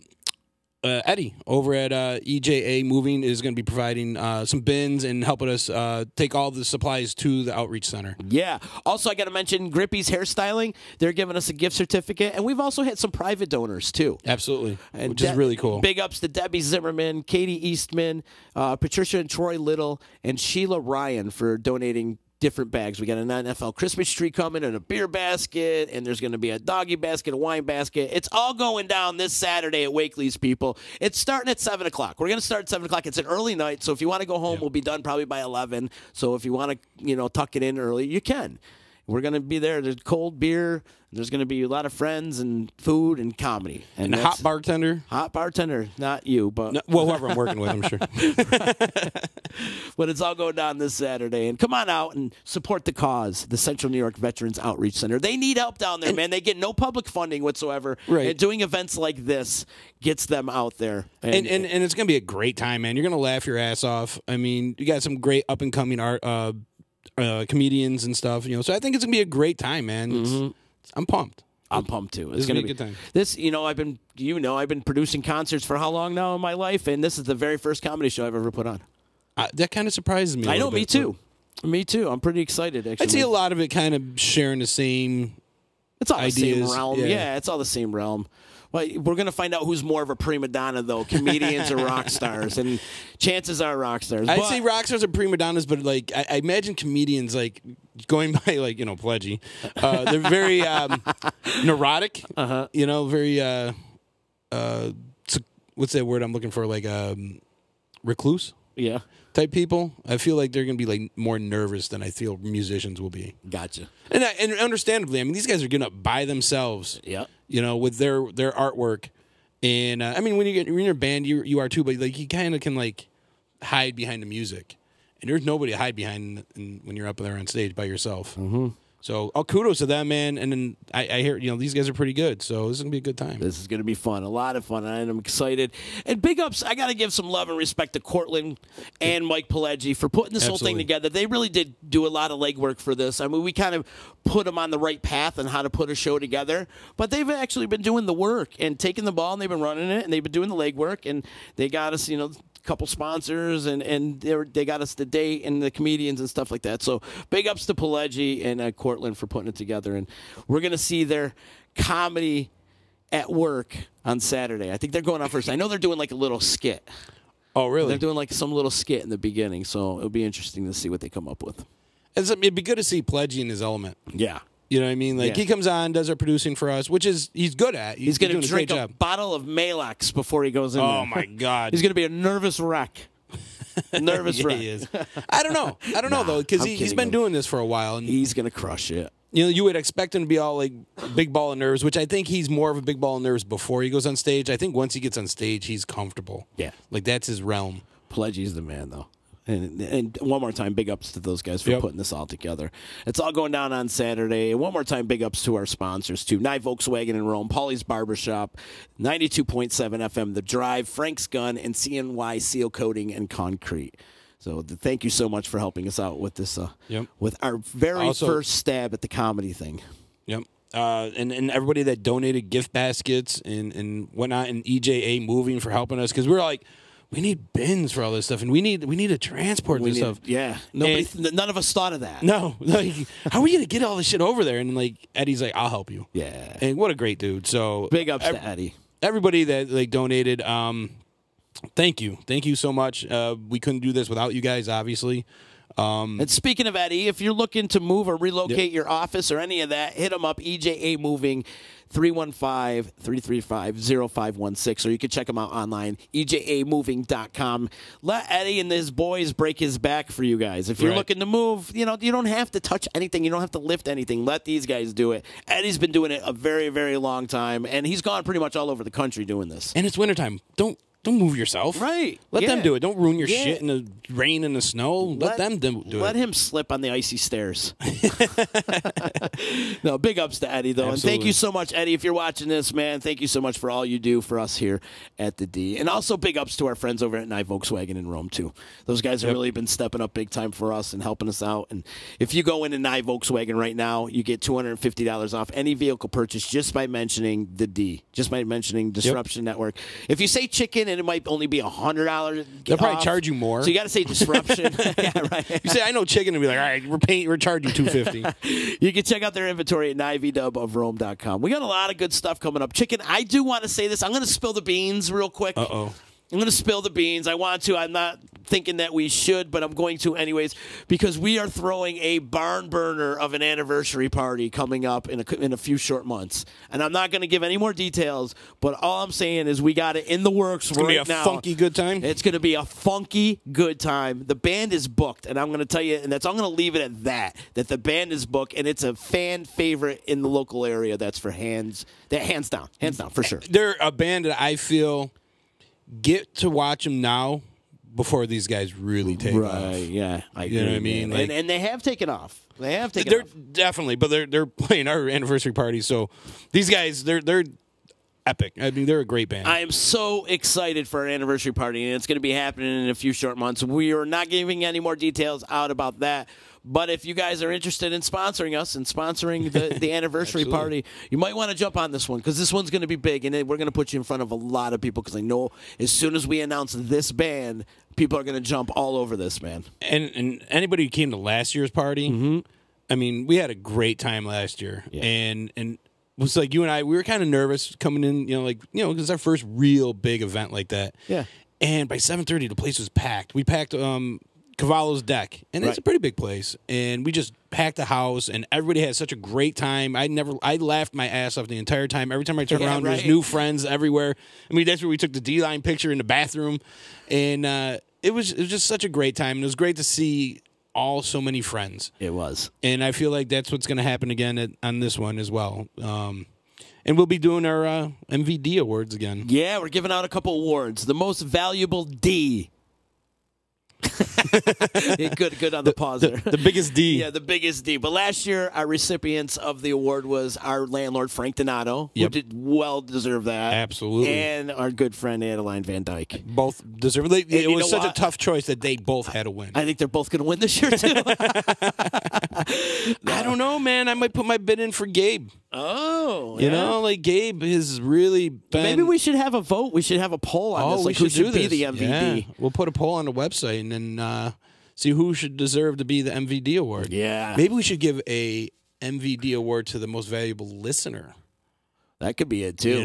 Eddie over at EJA Moving is going to be providing some bins and helping us take all the supplies to the outreach center. Yeah. Also, I got to mention Grippy's Hairstyling. They're giving us a gift certificate, and we've also had some private donors too. Absolutely, which is really cool. Big ups to Debbie Zimmerman, Katie Eastman, Patricia and Troy Little, and Sheila Ryan for donating different bags. We got an NFL Christmas tree coming and a beer basket, and there's going to be a doggy basket, a wine basket. It's all going down this Saturday at Wakely's, people. It's starting at 7 o'clock. We're going to start at 7 o'clock. It's an early night, so if you want to go home, we'll be done probably by 11. So if you want to, tuck it in early, you can. We're going to be there. There's cold beer. There's going to be a lot of friends and food and comedy. And a hot bartender. Hot bartender. Not you, but... No, well, whoever I'm working with, I'm sure. But it's all going down this Saturday. And come on out and support the cause, the Central New York Veterans Outreach Center. They need help down there, man. They get no public funding whatsoever. Right. And doing events like this gets them out there. And it's going to be a great time, man. You're going to laugh your ass off. I mean, you got some great up-and-coming art comedians and stuff, so I think it's gonna be a great time, man. I'm pumped. I'm pumped too. It's gonna be a good time. This, I've been producing concerts for how long now in my life, and this is the very first comedy show I've ever put on. That kind of surprises me. I know, me too. Me too. I'm pretty excited. Actually, I see a lot of it kind of sharing the same. It's all ideas. the same realm. Yeah, it's all the same realm. Well, we're going to find out who's more of a prima donna, though, comedians or rock stars. And chances are rock stars. I'd say rock stars are prima donnas, but, I imagine comedians, going by, Pledgy, they're very neurotic, very, what's that word I'm looking for, recluse? Yeah. Type people. I feel like they're going to be more nervous than I feel musicians will be. Gotcha. And understandably, I mean, these guys are getting up by themselves. Yeah. With their artwork, and when you're in your band, you are too, but you kind of can hide behind the music, and there's nobody to hide behind when you're up there on stage by yourself. Mm-hmm. So, all kudos to them, man. And then I hear, these guys are pretty good. So, this is going to be a good time. This is going to be fun. A lot of fun. And I'm excited. And big ups, I got to give some love and respect to Cortland and Mike Pileggi for putting this whole thing together. They really did do a lot of legwork for this. I mean, we kind of put them on the right path on how to put a show together. But they've actually been doing the work and taking the ball, and they've been running it, and they've been doing the legwork. And they got us, couple sponsors, and they got us the date and the comedians and stuff like that. So big ups to Pileggi and Cortland for putting it together. And we're going to see their comedy at work on Saturday. I think they're going on first. I know they're doing a little skit. Oh, really? They're doing some little skit in the beginning. So it'll be interesting to see what they come up with. It'd be good to see Pileggi in his element. Yeah. You know what I mean? He comes on, does our producing for us, which he's good at. He's going to drink a bottle of Malex before he goes in there. Oh, my God. He's going to be a nervous wreck. Nervous wreck. He is. I don't know, though, because he's been doing this for a while. And he's going to crush it. You would expect him to be all big ball of nerves, which I think he's more of a big ball of nerves before he goes on stage. I think once he gets on stage, he's comfortable. Yeah. That's his realm. Pileggi's the man, though. And one more time, big ups to those guys for putting this all together. It's all going down on Saturday. And one more time, big ups to our sponsors, too. NYE Volkswagen in Rome, Paulie's Barbershop, 92.7 FM, The Drive, Frank's Gun, and CNY Seal Coating and Concrete. So thank you so much for helping us out with this, with our very first stab at the comedy thing. Yep. And everybody that donated gift baskets and whatnot, and EJA Moving for helping us, because we're we need bins for all this stuff, and we need to transport this stuff. Yeah, none of us thought of that. No, how are we gonna get all this shit over there? And Eddie's I'll help you. Yeah, and what a great dude. So big ups to Eddie. everybody that like donated, thank you so much. We couldn't do this without you guys, obviously. And speaking of Eddie, if you're looking to move or relocate your office or any of that, hit them up, EJA Moving, 315-335-0516, or you can check them out online, ejamoving.com. Let Eddie and his boys break his back for you guys. If you're looking to move, you don't have to touch anything. You don't have to lift anything. Let these guys do it. Eddie's been doing it a very, very long time, and he's gone pretty much all over the country doing this. And it's wintertime. Don't move yourself. Right. Let them do it. Don't ruin your shit in the rain and the snow. Let them do it. Let him slip on the icy stairs. No, big ups to Eddie, though. Absolutely. And thank you so much, Eddie, if you're watching this, man. Thank you so much for all you do for us here at the D. And also big ups to our friends over at NYE Volkswagen in Rome, too. Those guys have really been stepping up big time for us and helping us out. And if you go into NYE Volkswagen right now, you get $250 off any vehicle purchase just by mentioning the D, just by mentioning Disruption Network. If you say chicken, and it might only be $100. They'll probably charge you more. So you got to say Disruption. Yeah, right. You say, I know chicken, and be like, all right, we're charging you $250. You can check out their inventory at NYEVWofRome.com. We got a lot of good stuff coming up. Chicken, I do want to say this. I'm going to spill the beans real quick. Uh-oh. I'm going to spill the beans. I want to. I'm not thinking that we should, but I'm going to anyways, because we are throwing a barn burner of an anniversary party coming up in a few short months. And I'm not going to give any more details, but all I'm saying is we got it in the works right now. It's going to be a funky good time? It's going to be a funky good time. The band is booked, and I'm going to tell you, and I'm going to leave it at that the band is booked, and it's a fan favorite in the local area. That's for hands down, for sure. They're a band that I feel get to watch them now before these guys really take off. Right, yeah. You know what I mean? Like, and they have taken off. They're definitely, but they're playing our anniversary party, so these guys, they're epic. I mean, they're a great band. I am so excited for our anniversary party, and it's going to be happening in a few short months. We are not giving any more details out about that. But if you guys are interested in sponsoring us and sponsoring the anniversary party, you might want to jump on this one, because this one's going to be big, and we're going to put you in front of a lot of people, because I know as soon as we announce this band, people are going to jump all over this, man. And anybody who came to last year's party, I mean, we had a great time last year. Yeah. And it was like you and I, we were kind of nervous coming in, because it's our first real big event like that. Yeah. And by 7:30, the place was packed. We packed Cavallo's deck, and it's a pretty big place, and we just packed the house, and everybody had such a great time. I laughed my ass off the entire time. Every time I turned around, there's new friends everywhere. I mean, that's where we took the D-line picture in the bathroom, and it was just such a great time, and it was great to see so many friends. It was, and I feel like that's what's going to happen again on this one as well. And we'll be doing our MVD awards again. Yeah, we're giving out a couple awards. The most valuable D. Good on the pause there. The biggest D. Yeah, the biggest D. But last year, our recipients of the award was our landlord, Frank Donato, who did well deserve that. Absolutely. And our good friend, Adeline Van Dyke. Both deserve it. It was such a tough choice that they both had to win. I think they're both going to win this year, too. I don't know, man. I might put my bid in for Gabe. Oh, you know, like Gabe has really been. Maybe we should have a vote. We should have a poll on this. Like, who should be the MVD? Yeah. We'll put a poll on the website and then see who should deserve to be the MVD award. Yeah. Maybe we should give a MVD award to the most valuable listener. That could be it too.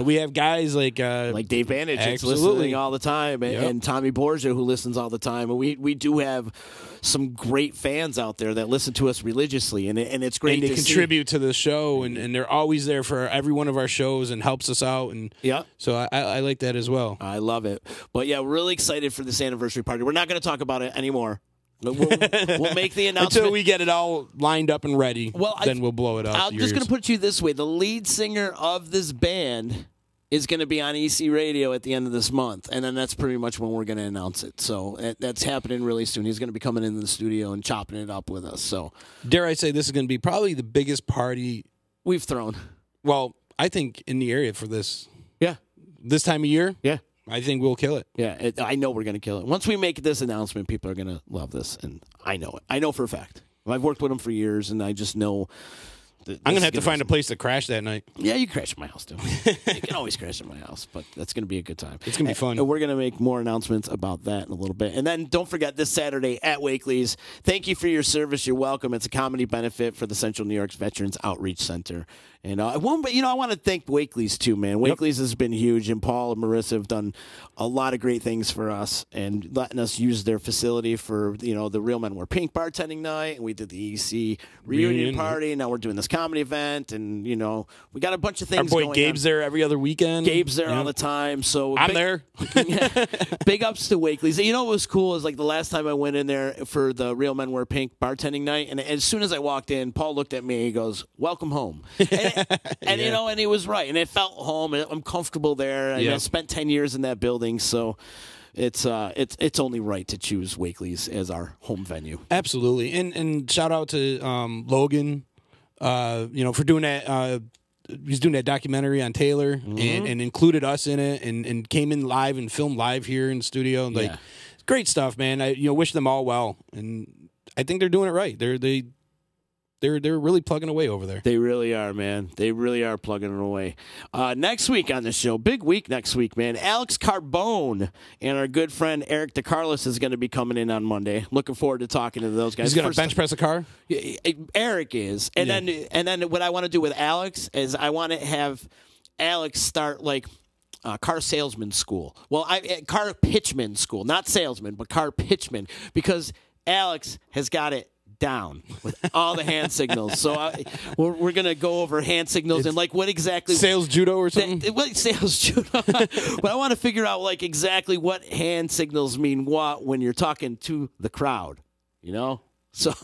We have guys like Dave Bandage that's listening all the time, and Tommy Borgia who listens all the time. And we do have some great fans out there that listen to us religiously, and it's great. And they contribute to the show, and they're always there for every one of our shows and helps us out. And so I like that as well. I love it. But yeah, we're really excited for this anniversary party. We're not going to talk about it anymore. We'll make the announcement until we get it all lined up and ready. Then we'll blow it up. I'm just going to put you this way: the lead singer of this band is going to be on EC Radio at the end of this month, and then that's pretty much when we're going to announce it. So that's happening really soon. He's going to be coming into the studio and chopping it up with us. So dare I say, this is going to be probably the biggest party we've thrown. Well, I think in the area for this. Yeah, this time of year. Yeah. I think we'll kill it. Yeah, I know we're going to kill it. Once we make this announcement, people are going to love this, and I know it. I know for a fact. I've worked with them for years, and I just know I'm gonna have to find a place to crash that night. Yeah, you crash at my house too. You can always crash at my house, but that's gonna be a good time. It's gonna be fun. And we're gonna make more announcements about that in a little bit. And then don't forget this Saturday at Wakely's. Thank you for your service. You're welcome. It's a comedy benefit for the Central New York's Veterans Outreach Center. And I want to thank Wakely's too, man. Wakely's has been huge, and Paul and Marissa have done a lot of great things for us and letting us use their facility for the Real Men Wear Pink bartending night, and we did the EC reunion party. And now we're doing this comedy event, and we got a bunch of things. Our boy going Gabe's on. there every other weekend. Gabe's there all the time, so I'm there. Big ups to Wakely's. What was cool is like the last time I went in there for the Real Men Wear Pink bartending night, and as soon as I walked in, Paul looked at me. He goes, "Welcome home." And and he was right, and it felt home. And I'm comfortable there. And I spent 10 years in that building, so it's only right to choose Wakely's as our home venue. Absolutely, and shout out to Logan, for doing that. He's doing that documentary on Taylor and included us in it, and came in live and filmed live here in the studio. Like, great stuff, man. I wish them all well, and I think they're doing it right. They're really plugging away over there. They really are, man. They really are plugging it away. Next week on the show, big week next week, man. Alex Carbone and our good friend Eric DeCarlos is going to be coming in on Monday. Looking forward to talking to those guys. He's going to bench press a car? Eric is. And then what I want to do with Alex is I want to have Alex start like car salesman school. Well, car pitchman school. Not salesman, but car pitchman. Because Alex has got it down with all the hand signals. So we're going to go over hand signals and like what exactly sales judo or something. Sales judo. But I want to figure out like exactly what hand signals mean what when you're talking to the crowd, So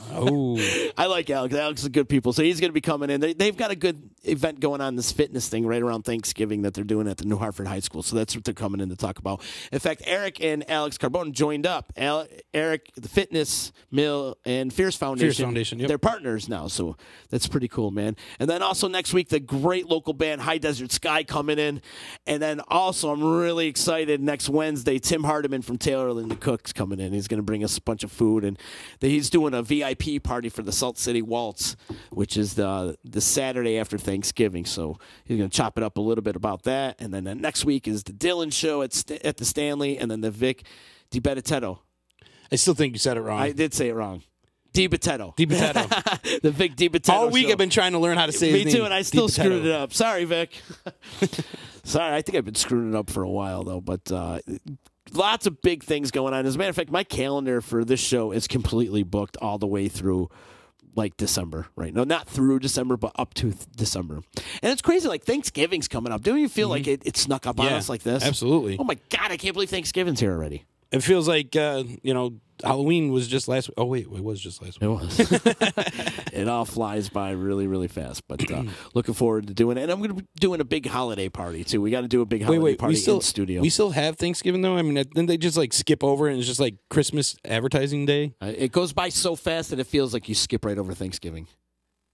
I like Alex. Alex is good people. So he's going to be coming in. They've got a good event going on, this fitness thing right around Thanksgiving that they're doing at the New Hartford High School. So that's what they're coming in to talk about. In fact, Eric and Alex Carbone joined up. Eric, the Fitness Mill, and Fierce Foundation. Yep. They're partners now. So that's pretty cool, man. And then also next week, the great local band High Desert Sky coming in. And then also, I'm really excited, next Wednesday, Tim Hardiman from Taylor & the Cooks coming in. He's going to bring us a bunch of food. And he's doing a VIP party for the Salt City Waltz, which is the Saturday after Thanksgiving. So he's going to chop it up a little bit about that. And then next week is the Dylan show at the Stanley, and then the Vic Dibitetto. I still think you said it wrong. I did say it wrong. Dibitetto. Dibitetto. The Vic Dibitetto all week show. I've been trying to learn how to say his name. Me too, and I still Dibitetto. screwed it up. Sorry, Vic. Sorry, I think I've been screwing it up for a while, though. But lots of big things going on. As a matter of fact, my calendar for this show is completely booked all the way through like December, right? No, not through December, but up to December. And it's crazy, like Thanksgiving's coming up. Don't you feel like it snuck up on us like this? Absolutely. Oh my God, I can't believe Thanksgiving's here already. It feels like, Halloween was just last week. Oh, wait, it was just last week. It was. It all flies by really, really fast. But looking forward to doing it. And I'm going to be doing a big holiday party, too. We got to do a big holiday party in studio. We still have Thanksgiving, though? I mean, didn't they just, like, skip over it and it's just, like, Christmas advertising day? It goes by so fast that it feels like you skip right over Thanksgiving.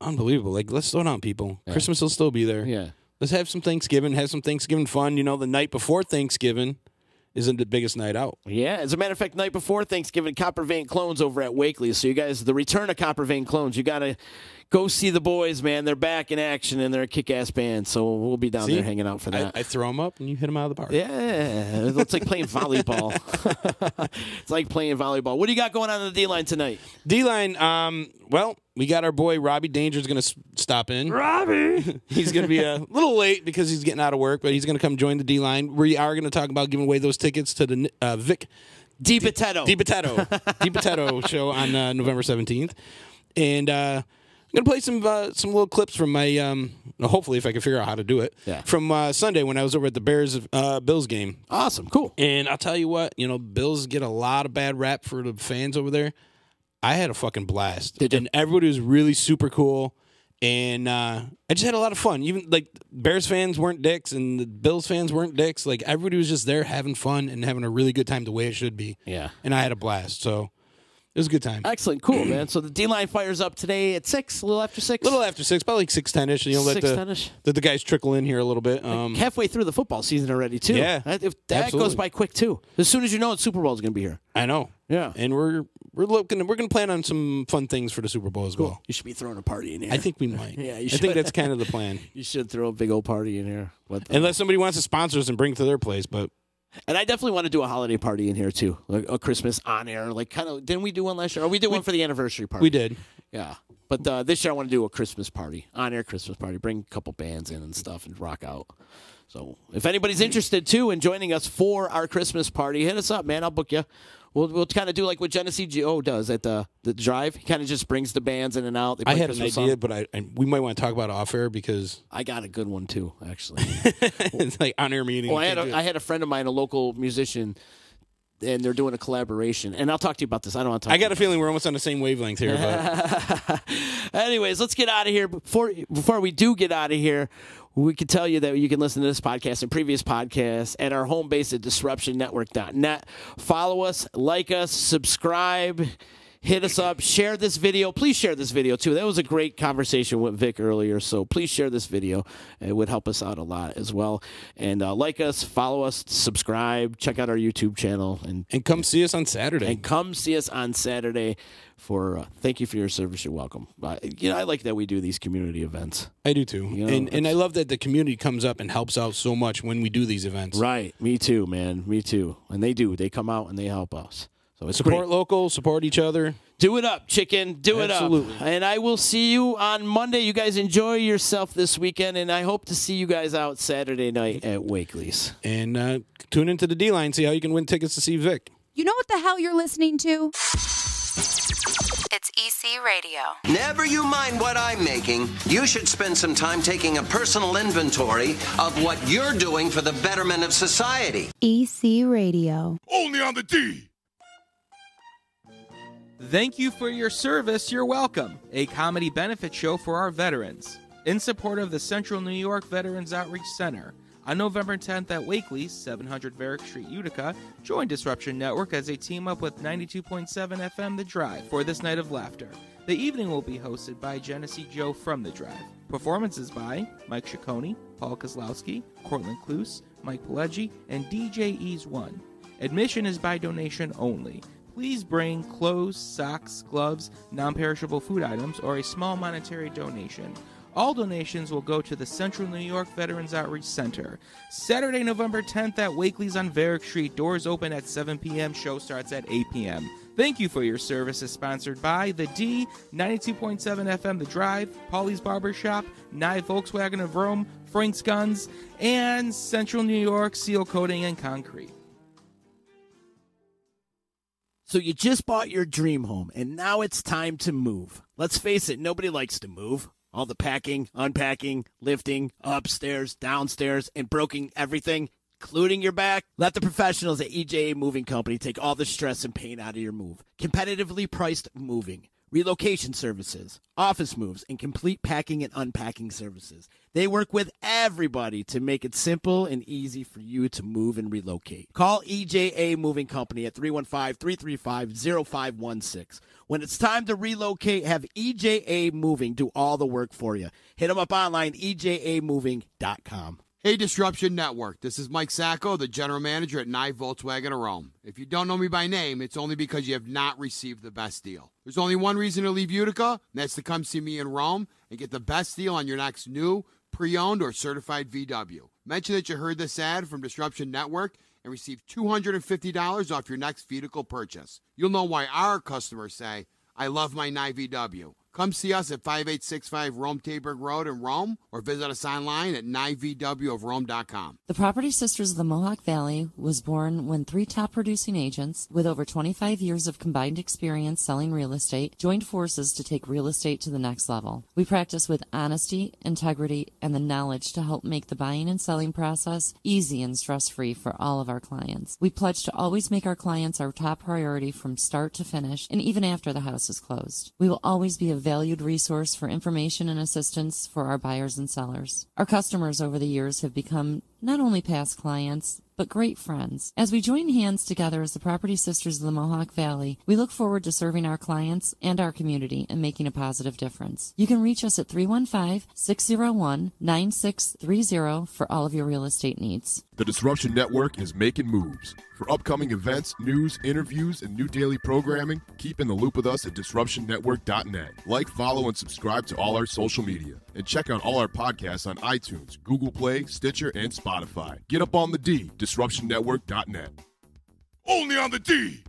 Unbelievable. Like, let's slow down, people. Yeah. Christmas will still be there. Yeah. Let's have some Thanksgiving, have some Thanksgiving fun. The night before Thanksgiving isn't the biggest night out. Yeah, as a matter of fact, night before Thanksgiving, Copper Vein Clones over at Wakely. So you guys, the return of Copper Vein Clones, you got to go see the boys, man. They're back in action, and they're a kick-ass band. So we'll be down there hanging out for that. I throw them up, and you hit them out of the park. Yeah, it's like playing volleyball. It's like playing volleyball. What do you got going on the D-line tonight? D-line, we got our boy Robbie Danger's going to stop in. Robbie! He's going to be a little late because he's getting out of work, but he's going to come join the D-line. We are going to talk about giving away those tickets to the Vic Dibitetto show on November 17th. And I'm going to play some little clips from my, hopefully if I can figure out how to do it, from Sunday when I was over at the Bills game. Awesome, cool. And I'll tell you what, Bills get a lot of bad rap for the fans over there. I had a fucking blast. And everybody was really super cool. And I just had a lot of fun. Even, like, Bears fans weren't dicks and the Bills fans weren't dicks. Like, everybody was just there having fun and having a really good time the way it should be. Yeah. And I had a blast. So it was a good time. Excellent. Cool, man. So the D-line fires up today at 6, a little after 6? A little after 6, probably like 6:10-ish. 6:10-ish. Let the guys trickle in here a little bit. Halfway through the football season already, too. Yeah. That goes by quick, too. As soon as you know it, Super Bowl is going to be here. I know. Yeah. And we're We're gonna plan on some fun things for the Super Bowl as well. You should be throwing a party in here. I think we might. Yeah, you I should. think that's kind of the plan. You should throw a big old party in here. Unless somebody wants to sponsor us and bring it to their place, but. And I definitely want to do a holiday party in here too, like a Christmas on air. Like kind of, didn't we do one last year? Or we did one for the anniversary party. We did. Yeah, but this year I want to do a Christmas party, on air Christmas party. Bring a couple bands in and stuff and rock out. So if anybody's interested too in joining us for our Christmas party, hit us up, man. I'll book you. We'll kind of do like what Genesee Joe does at the drive. He kind of just brings the bands in and out. They play I had Christmas an idea, songs. but we might want to talk about it off air because I got a good one too, actually. it's like on air meeting. Well, I had a friend of mine, a local musician, and they're doing a collaboration. And I'll talk to you about this. I don't want to talk. I got a feeling we're almost on the same wavelength here. But anyways, let's get out of here. Before we do get out of here, we can tell you that you can listen to this podcast and previous podcasts at our home base at disruptionnetwork.net. Follow us, like us, subscribe, hit us up, share this video. Please share this video, too. That was a great conversation with Vic earlier, so please share this video. It would help us out a lot as well. And like us, follow us, subscribe, check out our YouTube channel. And come see us on Saturday. And come see us on Saturday. Thank you for your service. You're welcome. I like that we do these community events. I do too, and I love that the community comes up and helps out so much when we do these events. Right, me too, man, me too. And they do. They come out and they help us. So it's support great. local, support each other. Do it up, chicken. Do it up. Absolutely. And I will see you on Monday. You guys enjoy yourself this weekend, and I hope to see you guys out Saturday night at Wakely's. And tune into the D-Line, see how you can win tickets to see Vic. You know what the hell you're listening to? It's EC Radio. Never you mind what I'm making. You should spend some time taking a personal inventory of what you're doing for the betterment of society. EC Radio. Only on the D. Thank you for your service. You're welcome. A comedy benefit show for our veterans. In support of the Central New York Veterans Outreach Center. On November 10th at Wakely's, 700 Varick Street, Utica, join Disruption Network as they team up with 92.7 FM The Drive for this night of laughter. The evening will be hosted by Genesee Joe from The Drive. Performances by Mike Ciccone, Paul Kozlowski, Cortland Cluse, Mike Pileggi, and DJ Ease One. Admission is by donation only. Please bring clothes, socks, gloves, non-perishable food items, or a small monetary donation. All donations will go to the Central New York Veterans Outreach Center. Saturday, November 10th at Wakely's on Varick Street. Doors open at 7 p.m. Show starts at 8 p.m. Thank you for your service is sponsored by The D, 92.7 FM The Drive, Paulie's Barbershop, NYE Volkswagen of Rome, Frank's Guns, and Central New York Seal Coating and Concrete. So you just bought your dream home, and now it's time to move. Let's face it, nobody likes to move. All the packing, unpacking, lifting, upstairs, downstairs, and broking everything, including your back. Let the professionals at EJA Moving Company take all the stress and pain out of your move. Competitively priced moving, relocation services, office moves, and complete packing and unpacking services. They work with everybody to make it simple and easy for you to move and relocate. Call EJA Moving Company at 315-335-0516. When it's time to relocate, have EJA Moving do all the work for you. Hit them up online, ejamoving.com. Hey, Disruption Network. This is Mike Sacco, the general manager at NYE Volkswagen of Rome. If you don't know me by name, it's only because you have not received the best deal. There's only one reason to leave Utica, and that's to come see me in Rome and get the best deal on your next new, pre-owned, or certified VW. Mention that you heard this ad from Disruption Network and receive $250 off your next vehicle purchase. You'll know why our customers say, I love my NYE VW. Come see us at 5865 Rome Taberg Road in Rome, or visit us online at nyevwofrome.com. The Property Sisters of the Mohawk Valley was born when 3 top producing agents with over 25 years of combined experience selling real estate joined forces to take real estate to the next level. We practice with honesty, integrity, and the knowledge to help make the buying and selling process easy and stress-free for all of our clients. We pledge to always make our clients our top priority from start to finish, and even after the house is closed. We will always be a valued resource for information and assistance for our buyers and sellers. Our customers over the years have become not only past clients, but great friends. As we join hands together as the Property Sisters of the Mohawk Valley, we look forward to serving our clients and our community and making a positive difference. You can reach us at 315-601-9630 for all of your real estate needs. The Disruption Network is making moves. For upcoming events, news, interviews, and new daily programming, keep in the loop with us at DisruptionNetwork.net. Like, follow, and subscribe to all our social media. And check out all our podcasts on iTunes, Google Play, Stitcher, and Spotify. Get up on the D, DisruptionNetwork.net. Only on the D!